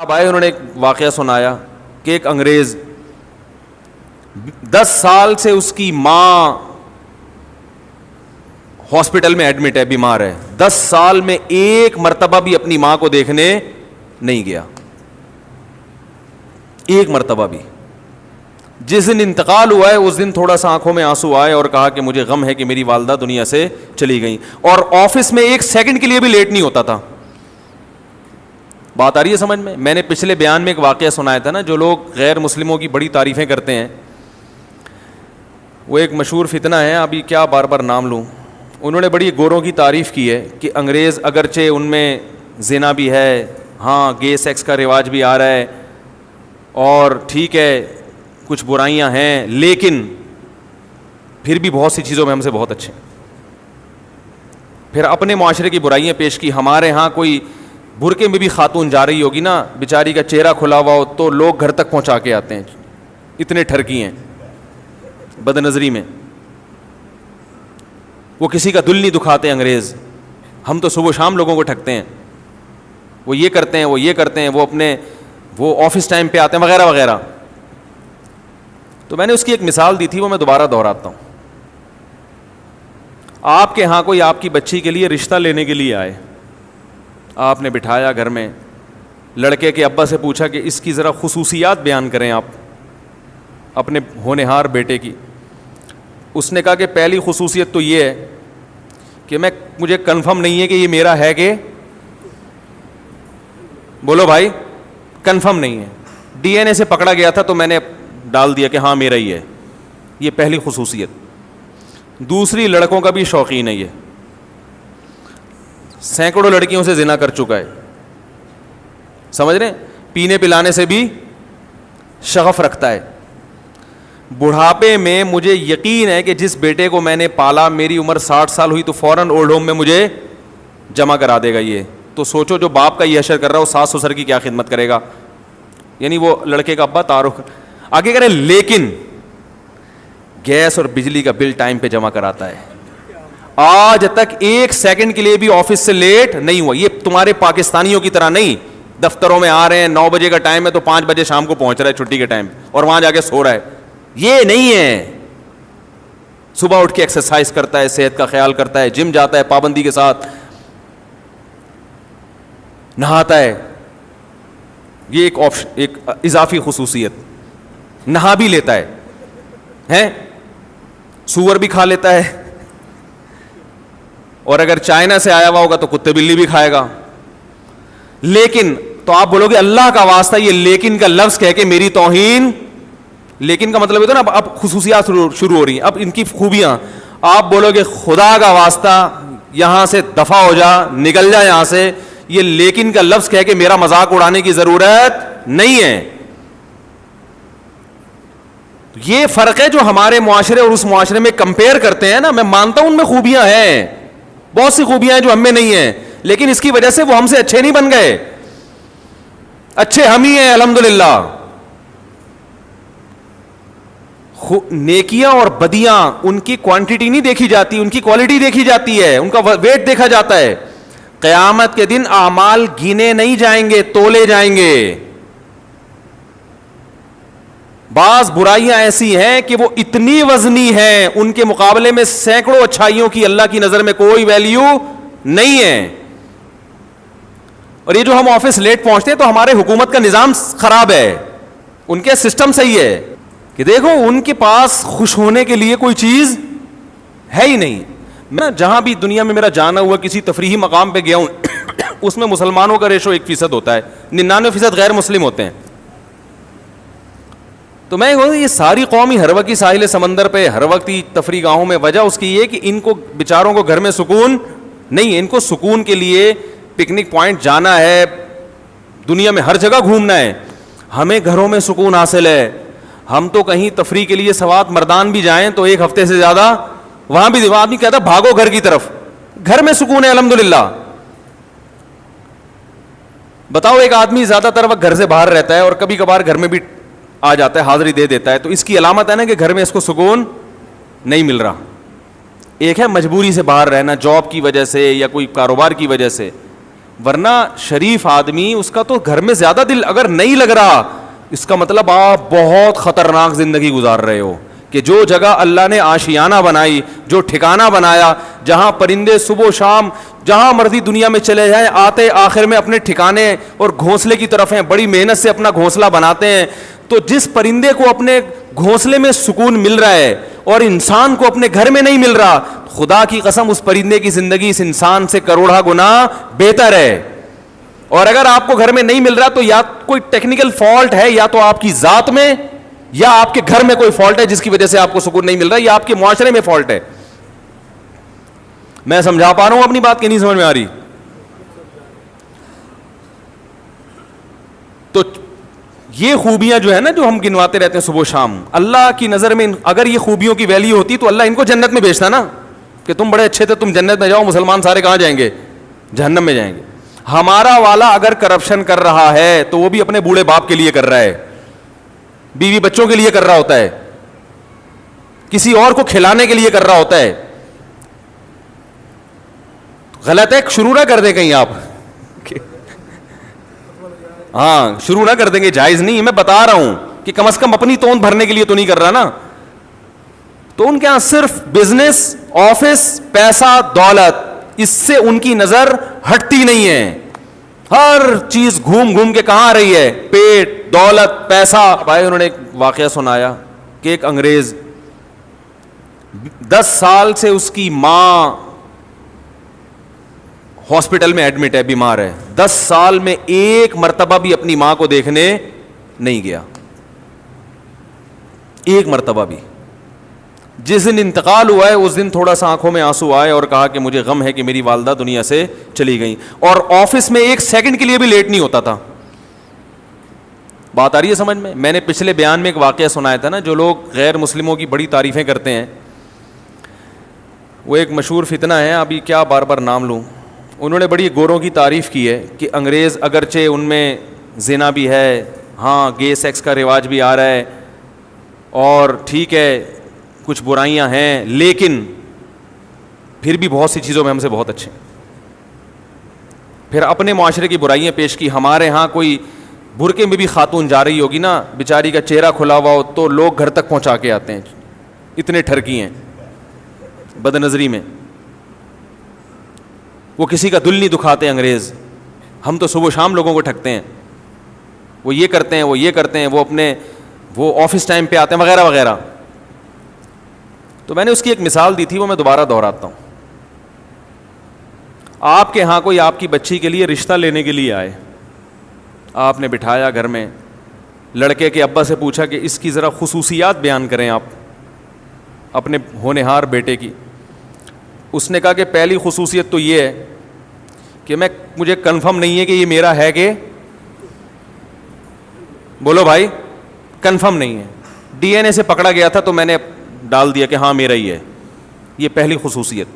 اب آئے, انہوں نے ایک واقعہ سنایا کہ ایک انگریز 10 سال سے اس کی ماں ہاسپٹل میں ایڈمٹ ہے, بیمار ہے. 10 سال میں ایک مرتبہ بھی اپنی ماں کو دیکھنے نہیں گیا, ایک مرتبہ بھی. جس دن انتقال ہوا ہے اس دن تھوڑا سا آنکھوں میں آنسو آئے اور کہا کہ مجھے غم ہے کہ میری والدہ دنیا سے چلی گئیں, اور آفس میں ایک سیکنڈ کے لیے بھی لیٹ نہیں ہوتا تھا. بات آ رہی ہے سمجھ میں؟ میں نے پچھلے بیان میں ایک واقعہ سنایا تھا نا, جو لوگ غیر مسلموں کی بڑی تعریفیں کرتے ہیں, وہ ایک مشہور فتنہ ہے, ابھی کیا بار بار نام لوں. انہوں نے بڑی گوروں کی تعریف کی ہے کہ انگریز اگرچہ ان میں زنا بھی ہے, ہاں گے سیکس کا رواج بھی آ رہا ہے, اور ٹھیک ہے کچھ برائیاں ہیں, لیکن پھر بھی بہت سی چیزوں میں ہم سے بہت اچھے ہیں. پھر اپنے معاشرے کی برائیاں پیش کی. ہمارے ہاں کوئی برقعے میں بھی خاتون جا رہی ہوگی نا, بیچاری کا چہرہ کھلا ہوا ہو تو لوگ گھر تک پہنچا کے آتے ہیں, اتنے ٹھرکی ہیں بد نظری میں. وہ کسی کا دل نہیں دکھاتے انگریز. ہم تو صبح شام لوگوں کو ٹھگتے ہیں, وہ یہ کرتے ہیں, وہ یہ کرتے ہیں, وہ آفس ٹائم پہ آتے ہیں وغیرہ وغیرہ. تو میں نے اس کی ایک مثال دی تھی, وہ میں دوبارہ دہراتا ہوں. آپ کے ہاں کوئی آپ کی بچی کے لیے رشتہ لینے کے لیے آئے, آپ نے بٹھایا گھر میں, لڑکے کے ابا سے پوچھا کہ اس کی ذرا خصوصیات بیان کریں آپ اپنے ہونہار بیٹے کی. اس نے کہا کہ پہلی خصوصیت تو یہ ہے کہ مجھے کنفرم نہیں ہے کہ یہ میرا ہے کہ, بولو بھائی, کنفرم نہیں ہے. ڈی این اے سے پکڑا گیا تھا تو میں نے ڈال دیا کہ ہاں میرا ہی ہے. یہ پہلی خصوصیت. دوسری, لڑکوں کا بھی شوقین ہے, یہ سینکڑوں لڑکیوں سے زنا کر چکا ہے, سمجھ رہے ہیں, پینے پلانے سے بھی شغف رکھتا ہے. بڑھاپے میں مجھے یقین ہے کہ جس بیٹے کو میں نے پالا, میری عمر 60 سال ہوئی تو فوراً اولڈ ہوم میں مجھے جمع کرا دے گا. یہ تو سوچو جو باپ کا یہ حشر کر رہا ہے وہ ساس سسر کی کیا خدمت کرے گا. یعنی وہ لڑکے کا ابا تعارف آگے کرے, لیکن گیس اور بجلی کا بل ٹائم پہ جمع کراتا ہے. آج تک ایک سیکنڈ کے لیے بھی آفس سے لیٹ نہیں ہوا. یہ تمہارے پاکستانیوں کی طرح نہیں, دفتروں میں آ رہے ہیں 9 بجے کا ٹائم ہے تو 5 بجے شام کو پہنچ رہا ہے چھٹی کے ٹائم, اور وہاں جا کے سو رہا ہے. یہ نہیں ہے. صبح اٹھ کے ایکسرسائز کرتا ہے, صحت کا خیال کرتا ہے, جم جاتا ہے پابندی کے ساتھ, نہاتا ہے. یہ ایک آپشن, ایک اضافی خصوصیت. نہا بھی لیتا ہے, سور بھی کھا لیتا ہے, اور اگر چائنا سے آیا ہوا ہوگا تو کتے بلی بھی کھائے گا. لیکن تو آپ بولو گے اللہ کا واسطہ یہ لیکن کا لفظ کہہ کے میری توہین, لیکن کا مطلب یہ تو نا اب خصوصیات شروع ہو رہی ہیں, اب ان کی خوبیاں. آپ بولو گے خدا کا واسطہ یہاں سے دفع ہو جا, نکل جا یہاں سے, یہ لیکن کا لفظ کہہ کے میرا مذاق اڑانے کی ضرورت نہیں ہے. یہ فرق ہے جو ہمارے معاشرے اور اس معاشرے میں کمپیئر کرتے ہیں نا. میں مانتا ہوں ان میں خوبیاں ہیں, بہت سی خوبیاں ہیں جو ہم میں نہیں ہیں, لیکن اس کی وجہ سے وہ ہم سے اچھے نہیں بن گئے. اچھے ہم ہی ہیں الحمدللہ. نیکیاں اور بدیاں ان کی کوانٹٹی نہیں دیکھی جاتی, ان کی کوالٹی دیکھی جاتی ہے, ان کا ویٹ دیکھا جاتا ہے. قیامت کے دن اعمال گنے نہیں جائیں گے, تولے جائیں گے. بعض برائیاں ایسی ہیں کہ وہ اتنی وزنی ہیں, ان کے مقابلے میں سینکڑوں اچھائیوں کی اللہ کی نظر میں کوئی ویلیو نہیں ہے. اور یہ جو ہم آفس لیٹ پہنچتے ہیں تو ہمارے حکومت کا نظام خراب ہے, ان کے سسٹم صحیح ہے کہ دیکھو ان کے پاس خوش ہونے کے لیے کوئی چیز ہے ہی نہیں. میں جہاں بھی دنیا میں میرا جانا ہوا کسی تفریحی مقام پہ گیا ہوں, اس میں مسلمانوں کا ریشو 1% ہوتا ہے, 99% غیر مسلم ہوتے ہیں. تو میں یہ ساری قوم ہی ہر وقت ساحل سمندر پہ, ہر وقت تفریح گاہوں میں, وجہ اس کی یہ کہ ان کو بیچاروں کو گھر میں سکون نہیں ہے. ان کو سکون کے لیے پکنک پوائنٹ جانا ہے, دنیا میں ہر جگہ گھومنا ہے. ہمیں گھروں میں سکون حاصل ہے. ہم تو کہیں تفریح کے لیے سوات مردان بھی جائیں تو 1 ہفتے سے زیادہ وہاں بھی آدمی کہتا بھاگو گھر کی طرف. گھر میں سکون ہے الحمدللہ. بتاؤ ایک آدمی زیادہ تر وقت گھر سے باہر رہتا ہے اور کبھی کبھار گھر میں بھی آ جاتا ہے, حاضری دے دیتا ہے, تو اس کی علامت ہے نا کہ گھر میں اس کو سکون نہیں مل رہا. ایک ہے مجبوری سے باہر رہنا, جاب کی وجہ سے یا کوئی کاروبار کی وجہ سے, ورنہ شریف آدمی اس کا تو گھر میں زیادہ دل اگر نہیں لگ رہا, اس کا مطلب آپ بہت خطرناک زندگی گزار رہے ہو. کہ جو جگہ اللہ نے آشیانہ بنائی, جو ٹھکانہ بنایا, جہاں پرندے صبح و شام جہاں مرضی دنیا میں چلے جائیں آتے آخر میں اپنے ٹھکانے اور گھونسلے کی طرف ہیں, بڑی محنت سے اپنا گھونسلہ بناتے ہیں. تو جس پرندے کو اپنے گھونسلے میں سکون مل رہا ہے اور انسان کو اپنے گھر میں نہیں مل رہا, خدا کی قسم اس پرندے کی زندگی اس انسان سے کروڑا گنا بہتر ہے. اور اگر آپ کو گھر میں نہیں مل رہا تو یا کوئی ٹیکنیکل فالٹ ہے, یا تو آپ کی ذات میں, یا آپ کے گھر میں کوئی فالٹ ہے جس کی وجہ سے آپ کو سکون نہیں مل رہا, یا آپ کے معاشرے میں فالٹ ہے. میں سمجھا پا رہا ہوں اپنی بات کہ نہیں سمجھ میں آ رہی؟ تو یہ خوبیاں جو ہے نا جو ہم گنواتے رہتے ہیں صبح و شام, اللہ کی نظر میں اگر یہ خوبیوں کی ویلیو ہوتی تو اللہ ان کو جنت میں بھیجتا نا, کہ تم بڑے اچھے تھے, تم جنت میں جاؤ, مسلمان سارے کہاں جائیں گے؟ جہنم میں جائیں گے. ہمارا والا اگر کرپشن کر رہا ہے تو وہ بھی اپنے بوڑھے باپ کے لیے کر رہا ہے, بیوی بچوں کے لیے کر رہا ہوتا ہے, کسی اور کو کھلانے کے لیے کر رہا ہوتا ہے. غلط ہے, شروع نہ کر دیں کہیں آپ, ہاں شروع نہ کر دیں گے, جائز نہیں ہے. میں بتا رہا ہوں کہ کم از کم اپنی توند بھرنے کے لیے تو نہیں کر رہا نا. تو ان کے یہاں صرف بزنس, آفس, پیسہ, دولت, اس سے ان کی نظر ہٹتی نہیں ہے. ہر چیز گھوم گھوم کے کہاں آ رہی ہے؟ پیٹ, دولت, پیسہ. بھائی انہوں نے ایک واقعہ سنایا کہ ایک انگریز 10 سال سے اس کی ماں ہاسپٹل میں ایڈمٹ ہے, بیمار ہے. 10 سال میں ایک مرتبہ بھی اپنی ماں کو دیکھنے نہیں گیا, ایک مرتبہ بھی. جس دن انتقال ہوا ہے اس دن تھوڑا سا آنکھوں میں آنسو آئے اور کہا کہ مجھے غم ہے کہ میری والدہ دنیا سے چلی گئی. اور آفس میں ایک سیکنڈ کے لیے بھی لیٹ نہیں ہوتا تھا. بات آ رہی ہے سمجھ میں؟ میں نے پچھلے بیان میں ایک واقعہ سنایا تھا نا, جو لوگ غیر مسلموں کی بڑی تعریفیں کرتے ہیں, وہ ایک مشہور فتنہ ہے, ابھی کیا بار بار نام لوں. انہوں نے بڑی گوروں کی تعریف کی ہے کہ انگریز اگرچہ ان میں زنا بھی ہے, ہاں گے سیکس کا رواج بھی آ رہا ہے, اور ٹھیک ہے کچھ برائیاں ہیں, لیکن پھر بھی بہت سی چیزوں میں ہم سے بہت اچھے ہیں. پھر اپنے معاشرے کی برائیاں پیش کی. ہمارے ہاں کوئی برقعے میں بھی خاتون جا رہی ہوگی نا, بیچاری کا چہرہ کھلا ہوا ہو تو لوگ گھر تک پہنچا کے آتے ہیں, اتنے ٹھرکی ہیں بد نظری میں. وہ کسی کا دل نہیں دکھاتے انگریز. ہم تو صبح شام لوگوں کو ٹھگتے ہیں, وہ یہ کرتے ہیں, وہ یہ کرتے ہیں, وہ آفس ٹائم پہ آتے ہیں وغیرہ وغیرہ. تو میں نے اس کی ایک مثال دی تھی, وہ میں دوبارہ دہراتا ہوں. آپ کے ہاں کوئی آپ کی بچی کے لیے رشتہ لینے کے لیے آئے, آپ نے بٹھایا گھر میں, لڑکے کے ابا سے پوچھا کہ اس کی ذرا خصوصیات بیان کریں آپ اپنے ہونہار بیٹے کی. اس نے کہا کہ پہلی خصوصیت تو یہ ہے کہ مجھے کنفرم نہیں ہے کہ یہ میرا ہے کہ, بولو بھائی, کنفرم نہیں ہے. ڈی این اے سے پکڑا گیا تھا تو میں نے ڈال دیا کہ ہاں میرا ہی ہے. یہ پہلی خصوصیت.